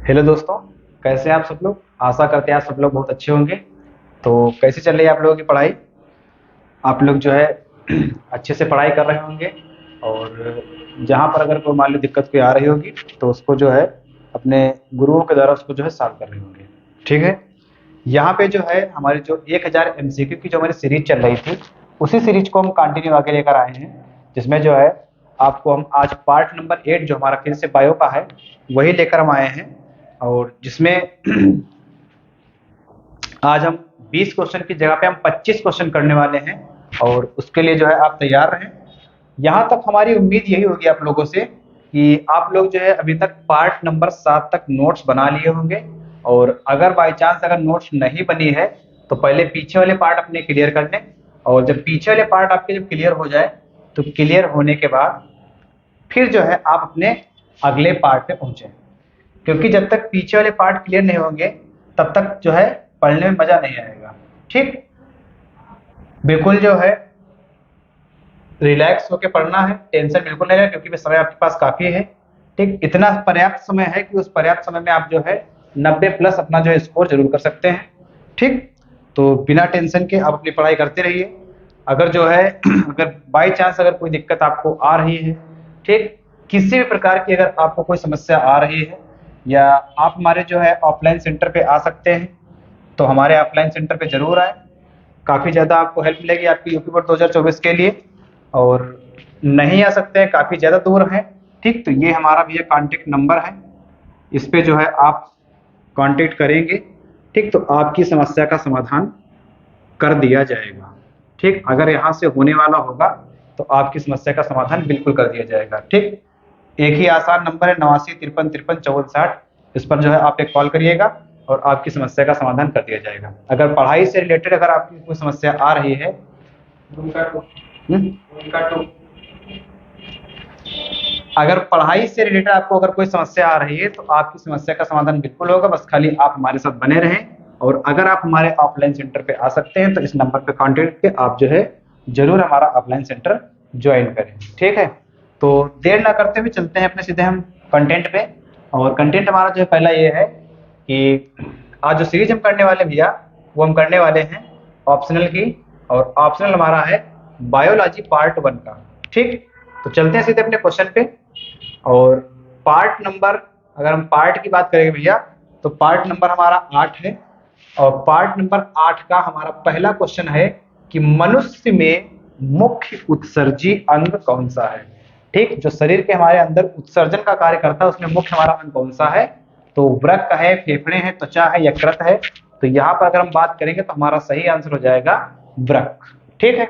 Hello दोस्तों, कैसे हैं आप सब लोग। आशा करते हैं आप सब लोग बहुत अच्छे होंगे। तो कैसे चल रही है आप लोगों की पढ़ाई। आप लोग जो है अच्छे से पढ़ाई कर रहे होंगे। और जहाँ पर अगर कोई मान लो दिक्कत कोई आ रही होगी तो उसको जो है अपने गुरुओं के द्वारा उसको जो है सॉल्व कर रहे होंगे। ठीक है। यहाँ पे जो है हमारी जो 1000 MCQ की जो हमारी सीरीज चल रही थी, उसी सीरीज को हम कंटिन्यू आगे लेकर आए हैं। जिसमें जो है आपको हम आज पार्ट नंबर 8 जो हमारा फिर से बायो का है वही लेकर हम आए हैं। और जिसमें आज हम 20 क्वेश्चन की जगह पे हम 25 क्वेश्चन करने वाले हैं। और उसके लिए जो है आप तैयार रहें। यहाँ तक हमारी उम्मीद यही होगी आप लोगों से कि आप लोग जो है अभी तक पार्ट नंबर 7 तक नोट्स बना लिए होंगे। और अगर बाई चांस अगर नोट्स नहीं बनी है तो पहले पीछे वाले पार्ट अपने क्लियर कर लें। और जब पीछे वाले पार्ट आपके जब क्लियर हो जाए तो क्लियर होने के बाद फिर जो है आप अपने अगले पार्ट पे पहुंचे। क्योंकि जब तक पीछे वाले पार्ट क्लियर नहीं होंगे तब तक जो है पढ़ने में मजा नहीं आएगा। ठीक। बिल्कुल जो है रिलैक्स होकर पढ़ना है, टेंशन बिल्कुल नहीं लेना क्योंकि समय आपके पास काफी है। ठीक, इतना पर्याप्त समय है कि उस पर्याप्त समय में आप जो है 90 प्लस अपना जो है स्कोर जरूर कर सकते हैं। ठीक। तो बिना टेंशन के आप अपनी पढ़ाई करते रहिए। अगर जो है अगर बाई चांस अगर कोई दिक्कत आपको आ रही है, ठीक, किसी भी प्रकार की अगर आपको कोई समस्या आ रही है या आप हमारे जो है ऑफलाइन सेंटर पे आ सकते हैं तो हमारे ऑफलाइन सेंटर पे जरूर आए। काफ़ी ज़्यादा आपको हेल्प मिलेगी आपकी यूपी बोर्ड 2024 के लिए। और नहीं आ सकते हैं, काफ़ी ज़्यादा दूर हैं, ठीक, तो ये हमारा भैया कॉन्टेक्ट नंबर है। इस पे जो है आप कांटेक्ट करेंगे, ठीक, तो आपकी समस्या का समाधान कर दिया जाएगा। ठीक, अगर यहाँ से होने वाला होगा तो आपकी समस्या का समाधान बिल्कुल कर दिया जाएगा। ठीक। एक ही आसान नंबर है 89 53 53 54 60। इस पर जो है आप एक कॉल करिएगा और आपकी समस्या का समाधान कर दिया जाएगा। अगर पढ़ाई से रिलेटेड अगर आपकी कोई समस्या आ रही है अगर पढ़ाई से रिलेटेड आपको अगर कोई समस्या आ रही है तो आपकी समस्या का समाधान बिल्कुल होगा। बस खाली आप हमारे साथ बने रहें। और अगर आप हमारे ऑफलाइन सेंटर पे आ सकते हैं तो इस नंबर पे कांटेक्ट करके आप जो है जरूर हमारा ऑफलाइन सेंटर ज्वाइन करें। ठीक है। तो देर ना करते हुए चलते हैं अपने सीधे हम कंटेंट पे। और कंटेंट हमारा जो है पहला ये है कि आज जो सीरीज हम करने वाले भैया वो हम करने वाले हैं ऑप्शनल की। और ऑप्शनल हमारा है बायोलॉजी पार्ट 1 का। ठीक। तो चलते हैं सीधे अपने क्वेश्चन पे। और पार्ट नंबर अगर हम पार्ट की बात करेंगे भैया तो पार्ट नंबर हमारा 8 है। और पार्ट नंबर 8 का हमारा पहला क्वेश्चन है कि मनुष्य में मुख्य उत्सर्जी अंग कौन सा है। ठीक, जो शरीर के हमारे अंदर उत्सर्जन का कार्य करता है उसमें मुख्य हमारा अंग कौन सा है। तो वृक्क है, फेफड़े हैं, त्वचा है, यकृत है। तो यहाँ पर अगर हम बात करेंगे तो हमारा सही आंसर हो जाएगा वृक्क। ठीक है।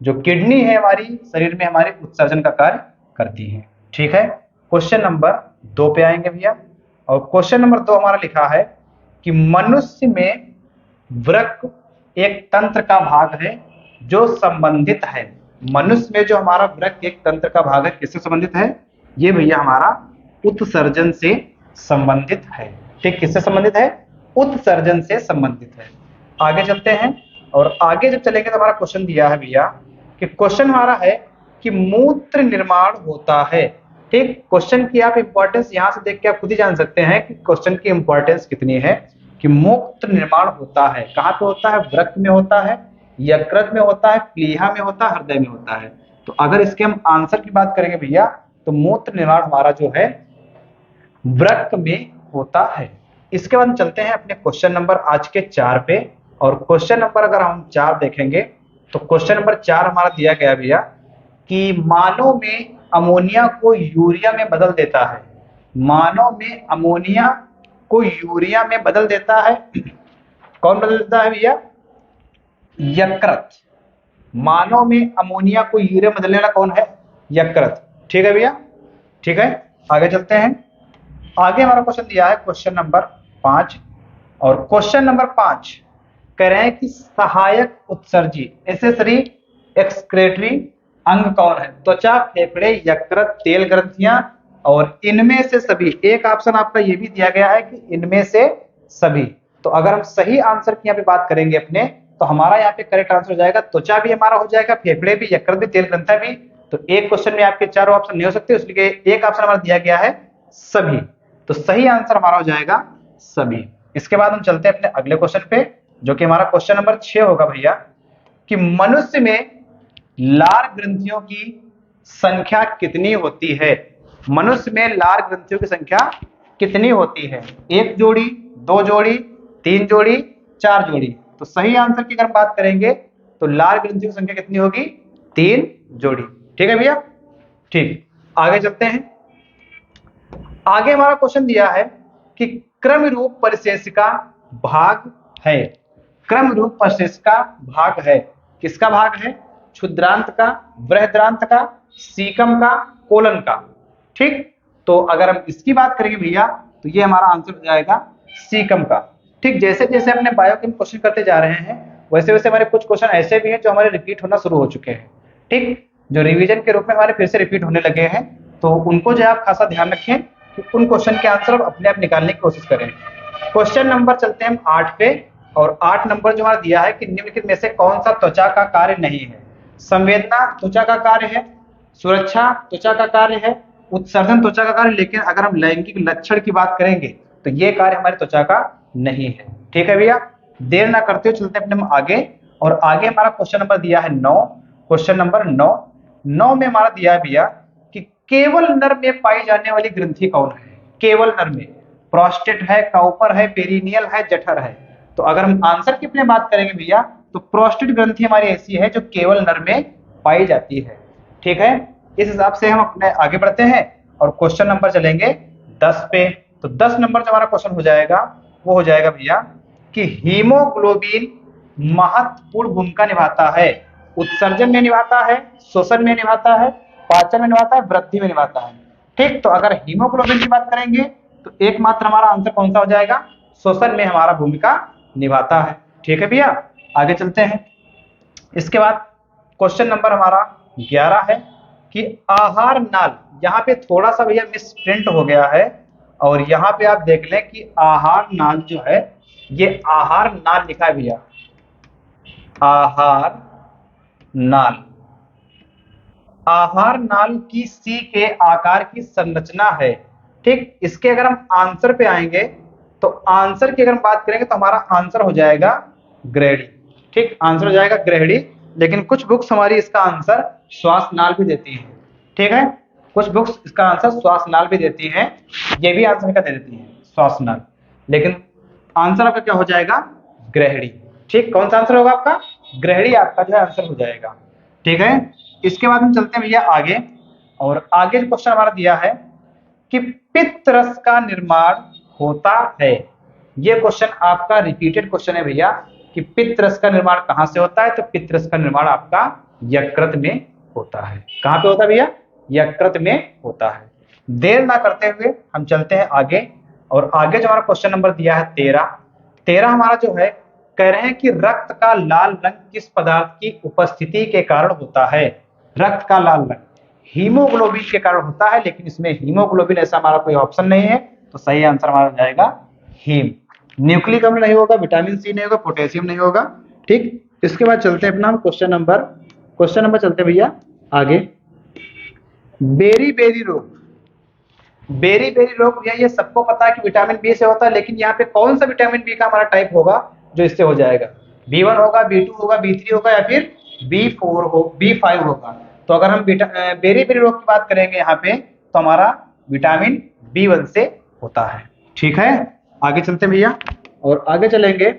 जो किडनी है हमारी शरीर में हमारे उत्सर्जन का कार्य करती है। ठीक है। क्वेश्चन नंबर 2 पे आएंगे भैया। और क्वेश्चन नंबर 2 हमारा लिखा है कि मनुष्य में वृक्क एक तंत्र का भाग है जो संबंधित है। मनुष्य में जो हमारा वृक्क एक तंत्र का भाग है किससे संबंधित है। ये भैया हमारा उत्सर्जन से संबंधित है। ठीक, किससे संबंधित है, उत्सर्जन से संबंधित है। आगे चलते हैं। और आगे जब चलेंगे तो हमारा क्वेश्चन दिया है भैया कि क्वेश्चन हमारा है कि मूत्र निर्माण होता है। ठीक, क्वेश्चन की आप इंपॉर्टेंस यहां से देख के आप खुद ही जान सकते हैं कि क्वेश्चन की इंपॉर्टेंस कितनी है। कि मूत्र निर्माण होता है कहाँ पे होता है, वृक्क में होता है, यकृत में होता है, प्लीहा में होता है, हृदय में होता है। तो अगर इसके हम आंसर की बात करेंगे भैया तो मूत्र निर्माण हमारा जो है वृक्क में होता है। इसके बाद चलते हैं अपने क्वेश्चन नंबर आज के 4 पे। और क्वेश्चन नंबर अगर हम 4 देखेंगे तो क्वेश्चन नंबर 4 हमारा दिया गया भैया कि मानव में अमोनिया को यूरिया में बदल देता है। मानव में अमोनिया को यूरिया में बदल देता है। कौन बदल देता है भैया, यकृत। मानव में अमोनिया को यूरिया में बदलने वाला कौन है, यकृत। ठीक है भैया। ठीक है, आगे चलते हैं। आगे हमारा क्वेश्चन दिया है क्वेश्चन नंबर 5। और क्वेश्चन नंबर 5 कह रहे हैं कि सहायक उत्सर्जी एसेसरी एक्सक्रेटरी अंग कौन है। त्वचा, फेफड़े, यकृत, तेल ग्रंथियां और इनमें से सभी। एक ऑप्शन आपका ये भी दिया गया है कि इनमें से सभी। तो अगर हम सही आंसर की यहाँ पे बात करेंगे अपने तो हमारा यहाँ पे करेक्ट आंसर हो जाएगा त्वचा भी हमारा हो जाएगा, फेफड़े भी, यकृत भी, तेल ग्रंथियां भी। तो एक क्वेश्चन में आपके चारों ऑप्शन नहीं हो सकते इसलिए एक ऑप्शन हमारा दिया गया है सभी। तो सही आंसर हमारा हो जाएगा सभी। इसके बाद हम चलते हैं अपने अगले क्वेश्चन पे, जो कि हमारा क्वेश्चन नंबर 6 होगा भैया, कि मनुष्य में लार ग्रंथियों की संख्या कितनी होती है। मनुष्य में लार ग्रंथियों की संख्या कितनी होती है? 1 जोड़ी, 2 जोड़ी, 3 जोड़ी, 4 जोड़ी। तो सही आंसर की अगर बात करेंगे तो लार ग्रंथियों की संख्या कितनी होगी? 3 जोड़ी। ठीक है भैया, ठीक। आगे चलते हैं। आगे हमारा क्वेश्चन दिया है कि क्रम रूप परिशेष का भाग है। क्रम रूप परिशेष का भाग है, किसका भाग है? क्षुद्रांत का, बृहद्रांत का, सीकम का, कोलन का। ठीक, तो अगर हम इसकी बात करेंगे भैया तो ये हमारा आंसर हो जाएगा सीकम का। ठीक, जैसे जैसे अपने बायोकेम क्वेश्चन करते जा रहे हैं वैसे वैसे हमारे कुछ क्वेश्चन ऐसे भी हैं जो हमारे रिपीट होना शुरू हो चुके हैं। ठीक, जो रिवीजन के रूप में हमारे फिर से रिपीट होने लगे हैं, तो उनको जो आप खासा ध्यान रखें कि उन क्वेश्चन के आंसर अपने आप निकालने की कोशिश करें। क्वेश्चन नंबर चलते हैं हम 8 पे, और 8 नंबर जो हमारा दिया है कि निम्नलिखित में से कौन सा त्वचा का कार्य नहीं है। संवेदना त्वचा का कार्य है, सुरक्षा त्वचा का कार्य है, उत्सर्जन त्वचा का कार्य, लेकिन अगर हम लैंगिक लक्षण की बात करेंगे तो ये कार्य हमारी त्वचा का नहीं है। ठीक है भैया, देर ना करते हुए चलते हैं अपने हम आगे, और आगे हमारा क्वेश्चन नंबर दिया है 9। क्वेश्चन नंबर 9 में हमारा दिया है भैया कि केवल नर में पाई जाने वाली ग्रंथि कौन है। केवल नर में प्रोस्टेट है, काउपर है, पेरिनियल है, जठर है। तो अगर हम आंसर की अपने बात करेंगे भैया तो प्रोस्टेट ग्रंथि हमारी ऐसी है जो केवल नर में पाई जाती है। ठीक है, इस हिसाब से हम अपने आगे बढ़ते हैं और क्वेश्चन नंबर चलेंगे 10 पे। तो 10 नंबर जो हमारा क्वेश्चन हो जाएगा वो हो जाएगा भैया कि हीमोग्लोबिन महत्वपूर्ण भूमिका निभाता है। उत्सर्जन में निभाता है, शोषण में निभाता है, पाचन में निभाता है, वृद्धि में निभाता है। ठीक, तो अगर हीमोग्लोबिन की बात करेंगे तो एकमात्र हमारा आंसर कौन सा हो जाएगा? शोषण में हमारा भूमिका निभाता है। ठीक है भैया, आगे चलते हैं। इसके बाद क्वेश्चन नंबर हमारा 11 है कि आहार नाल, यहाँ पे थोड़ा सा भैया मिस प्रिंट हो गया है, और यहाँ पे आप देख लें कि आहार नाल जो है ये आहार नाल लिखा है भैया, आहार नाल। आहार नाल की सी के आकार की संरचना है। ठीक, इसके अगर हम आंसर पे आएंगे तो आंसर की अगर हम बात करेंगे तो हमारा आंसर हो जाएगा ग्रहणी। ठीक, आंसर हो जाएगा ग्रहणी, लेकिन कुछ बुक्स हमारी इसका आंसर श्वास नाल भी देती हैं। ठीक है, कुछ बुक्स इसका आंसर श्वास नाल भी देती हैं, ये भी आंसर का दे देती हैं श्वास नाल, लेकिन आंसर आपका क्या हो जाएगा? ग्रहणी। ठीक, कौन सा आंसर होगा आपका? ग्रहणी आपका जो है आंसर हो जाएगा। ठीक है, इसके बाद हम चलते हैं भैया आगे, और आगे जो क्वेश्चन हमारा दिया है कि पित्त रस का निर्माण होता है। ये क्वेश्चन आपका रिपीटेड क्वेश्चन है भैया कि पित्त रस का निर्माण कहां से होता है। तो पित्त रस का निर्माण आपका यकृत में होता है। कहां पे होता है भैया? यकृत में होता है। देर ना करते हुए हम चलते हैं आगे, और आगे जो हमारा क्वेश्चन नंबर दिया है 13 हमारा जो है कह रहे हैं कि रक्त का लाल रंग किस पदार्थ की उपस्थिति के कारण होता है। रक्त का लाल रंग हीमोग्लोबिन के कारण होता है, लेकिन इसमें हीमोग्लोबिन ऐसा हमारा कोई ऑप्शन नहीं है, तो सही आंसर हमारा हो जाएगा हीम। न्यूक्लिक अम्ल नहीं होगा, विटामिन सी नहीं होगा, पोटेशियम नहीं होगा। ठीक, इसके बाद चलते हैं अपना क्वेश्चन नंबर चलते हैं भैया आगे। बेरी बेरी रोग, बेरी बेरी रोग भैया ये सबको पता है कि विटामिन बी से होता है, लेकिन यहाँ पे कौन सा विटामिन बी का हमारा टाइप होगा जो इससे हो जाएगा? B1 होगा, B2 होगा, B3 होगा, या फिर B5 होगा। तो अगर हम बेरी बेरी रोग की बात करेंगे यहाँ पे तो हमारा विटामिन B1 से होता है। ठीक है, आगे चलते हैं भैया, और आगे चलेंगे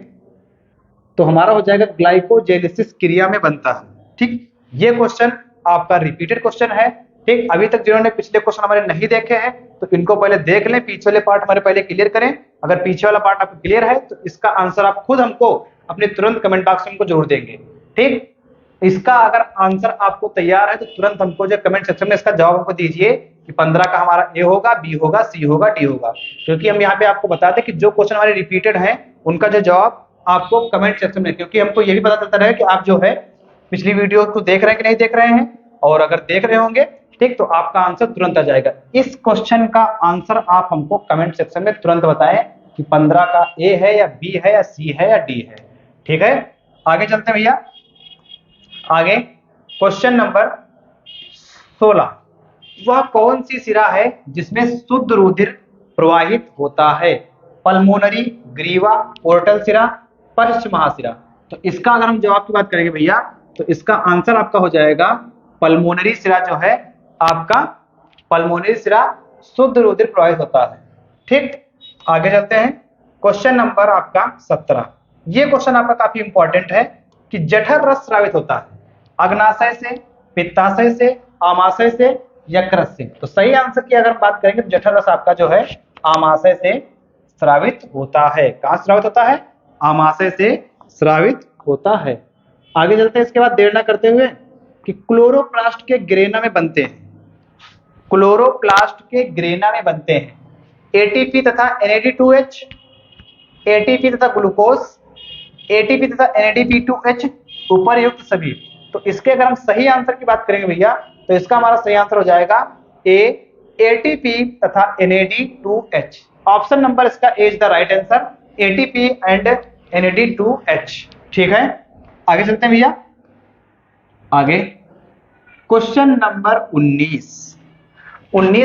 तो हमारा हो जाएगा ग्लाइकोजेनेसिस क्रिया में बनता है। ठीक, ये क्वेश्चन आपका रिपीटेड क्वेश्चन है। ठीक, अभी तक जिन्होंने पिछले क्वेश्चन हमारे नहीं देखे हैं तो इनको पहले देख लें, पीछे वाले पार्ट हमारे पहले क्लियर करें। अगर पीछे वाला पार्ट आपको क्लियर है तो इसका आंसर आप खुद हमको अपने तुरंत कमेंट बॉक्स में हमको जरूर देंगे। ठीक, इसका अगर आंसर आपको तैयार है तो तुरंत हमको जो कमेंट सेक्शन में इसका जवाब हमको दीजिए कि 15 का हमारा ए होगा, बी होगा, सी होगा, डी होगा, क्योंकि हम यहाँ पे आपको बताते हैं कि जो क्वेश्चन हमारे रिपीटेड हैं उनका जो जवाब आपको कमेंट सेक्शन में, क्योंकि हमको ये भी पता चलता रहे कि आप जो है पिछली वीडियो को देख रहे हैं कि नहीं देख रहे हैं, और अगर देख रहे होंगे ठीक तो आपका आंसर तुरंत आ जाएगा। इस क्वेश्चन का आंसर आप हमको कमेंट सेक्शन में तुरंत बताएं कि 15 का ए है या बी है या सी है या डी है। ठीक है, आगे चलते हैं भैया आगे। क्वेश्चन नंबर 16, वह कौन सी शिरा है जिसमें शुद्ध रुधिर प्रवाहित होता है। पल्मोनरी, ग्रीवा, पोर्टल सिरा, पश्च महासिरा। तो इसका अगर हम जवाब की बात करेंगे भैया, तो इसका आंसर आपका हो जाएगा पल्मोनरी सिरा जो है आपका, पल्मोनरी सिरा शुद्ध रुधिर प्रवाहित होता है। ठीक, आगे चलते हैं। क्वेश्चन नंबर आपका 17। ये क्वेश्चन आपका काफी इंपॉर्टेंट है कि जठर रस स्रावित होता है अग्नाशय से, पित्ताशय से, आमाशय से, यकृत से। तो सही आंसर की अगर बात करेंगे तो जठर रस आपका जो है आमाशय से स्रावित होता है। कहां स्रावित होता है? आमाशय से स्रावित होता है। आगे चलते हैं। इसके बाद देर न करते हुए कि क्लोरोप्लास्ट के ग्रेना में बनते हैं, क्लोरोप्लास्ट के ग्रेना में बनते हैं एटीपी तथा NAD2H, एटीपी तथा ग्लूकोज, एटीपी तथा NADP2H, उपरयुक्त सभी। तो इसके अगर हम सही आंसर की बात करेंगे भैया, तो इसका हमारा सही आंसर हो जाएगा ए, एटीपी तथा NAD2H। ऑप्शन नंबर इसका is the right answer, ATP and NAD2H। ठीक है, आगे चलते हैं भैया। आगे क्वेश्चन नंबर 19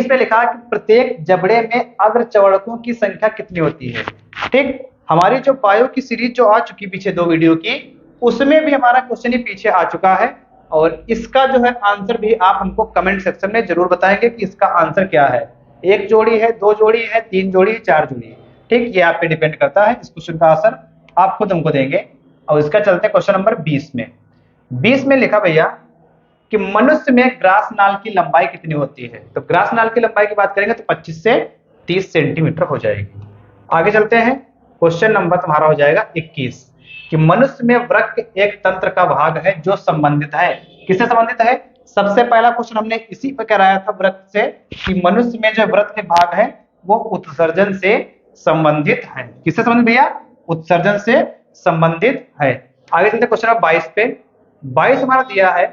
में लिखा कि प्रत्येक जबड़े में अग्रचवड़कों की संख्या कितनी होती है। ठीक, हमारी जो बायो की सीरीज जो आ चुकी पीछे 2 वीडियो की, उसमें भी हमारा क्वेश्चन ही पीछे आ चुका है, और इसका जो है आंसर भी आप हमको कमेंट सेक्शन में जरूर बताएंगे कि इसका आंसर क्या है। 1 जोड़ी है, 2 जोड़ी है, 3 जोड़ी है, 4 जोड़ी है। ठीक, ये आप पे डिपेंड करता है। इस क्वेश्चन का आंसर आप खुद हमको देंगे। और इसका चलते हैं क्वेश्चन नंबर 20 में। 20 में लिखा भैया कि मनुष्य में ग्रास नाल की लंबाई कितनी होती है। तो ग्रास नाल की लंबाई की बात करेंगे तो 25 से 30 सेंटीमीटर हो जाएगी। आगे चलते हैं। क्वेश्चन नंबर तुम्हारा हो जाएगा 21 कि मनुष्य में वृक्क एक तंत्र का भाग है जो संबंधित है। किससे संबंधित है? सबसे पहला क्वेश्चन हमने इसी पे कराया था वृक्क से, कि मनुष्य में जो वृक्क के भाग है वो उत्सर्जन से संबंधित है। किससे संबंधित भैया? उत्सर्जन से संबंधित है। आगे चलते क्वेश्चन नंबर 22 पे। 22 हमारा दिया है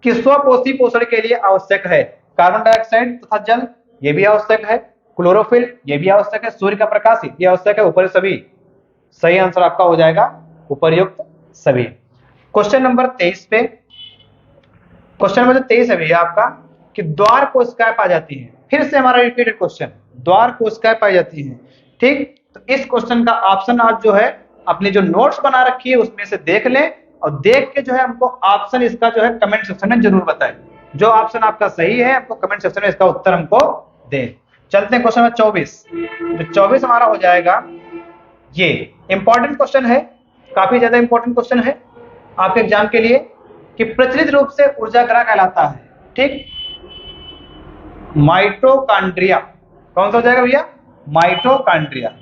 कि स्वपोषी पोषण के लिए आवश्यक है कार्बन डाइऑक्साइड तथा जल, ये भी आवश्यक है, क्लोरोफिल ये भी आवश्यक है, सूर्य का प्रकाश ये आवश्यक है, ऊपर सभी। सही आंसर आपका हो जाएगा उपर्युक्त सभी। क्वेश्चन नंबर 23 पे। क्वेश्चन नंबर 23 है भैया आपका कि द्वार कोशिकाएं पाई जाती हैं। फिर से हमारा रिपीटेड क्वेश्चन, द्वार कोशिकाएं पाई जाती हैं। ठीक, तो इस क्वेश्चन का ऑप्शन आप जो है अपनी जो नोट्स बना रखी है उसमें से देख लें, और देख के जो है हमको ऑप्शन इसका जो है कमेंट सेक्शन में जरूर बताएं। जो ऑप्शन आपका सही है आपको कमेंट सेक्शन में इसका उत्तर हमको दें। चलते हैं क्वेश्चन नंबर 24। जो 24 हमारा हो जाएगा, ये इंपॉर्टेंट क्वेश्चन है, काफी ज्यादा इंपॉर्टेंट क्वेश्चन है आपके एग्जाम के लिए, कि प्रचलित रूप से ऊर्जाग्रह कहलाता है। ठीक, माइटोकॉन्ड्रिया। कौन सा हो जाएगा भैया? माइटोकॉन्ड्रिया।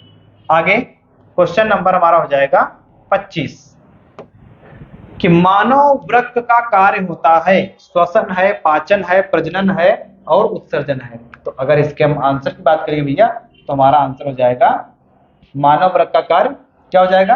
आगे क्वेश्चन नंबर हमारा हो जाएगा 25 कि मानव वृक्क का कार्य होता है श्वसन है, पाचन है, प्रजनन है और उत्सर्जन है। तो अगर इसके हम आंसर की बात करेंगे भैया तो हमारा आंसर हो जाएगा मानव वृक्क का कार्य क्या हो जाएगा?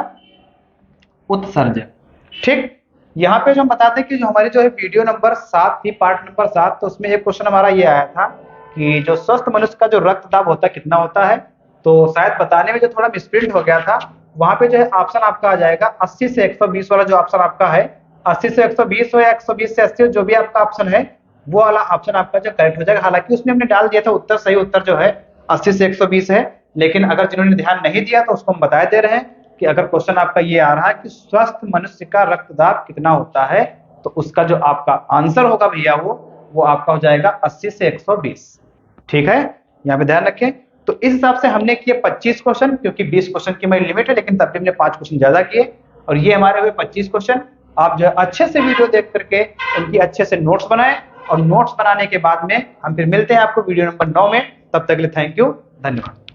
उत्सर्जन। ठीक, यहाँ पे जो हम बताते हैं कि जो हमारी जो है वीडियो नंबर 7 थी, पार्ट नंबर 7, तो उसमें एक क्वेश्चन हमारा ये आया था कि जो स्वस्थ मनुष्य का जो रक्तदाब होता है कितना होता है। तो शायद बताने में जो थोड़ा मिसप्रिंट हो गया था, वहां पे जो है ऑप्शन आपका आ जाएगा 80 से 120 वाला जो ऑप्शन आपका है, 80 से 120 हो या 120 से 80 जो भी आपका ऑप्शन है वो वाला ऑप्शन आपका जो करेक्ट हो जाएगा। हालांकि उसमें हमने डाल दिया था उत्तर, सही उत्तर जो है 80 से 120 है, लेकिन अगर जिन्होंने ध्यान नहीं दिया तो उसको हम बता दे रहे हैं कि अगर क्वेश्चन आपका ये आ रहा है कि स्वस्थ मनुष्य का रक्तदाब कितना होता है, तो उसका जो आपका आंसर होगा भैया वो आपका हो जाएगा 80 से 120। ठीक है, यहाँ पे ध्यान रखें। तो इस हिसाब से हमने किए 25 क्वेश्चन, क्योंकि 20 क्वेश्चन की हमारी लिमिट है, लेकिन तब भी हमने 5 क्वेश्चन ज्यादा किए, और ये हमारे हुए 25 क्वेश्चन। आप जो है अच्छे से वीडियो देख करके उनकी अच्छे से नोट्स बनाएं, और नोट्स बनाने के बाद में हम फिर मिलते हैं आपको वीडियो नंबर 9 में। तब तक के लिए थैंक यू, धन्यवाद।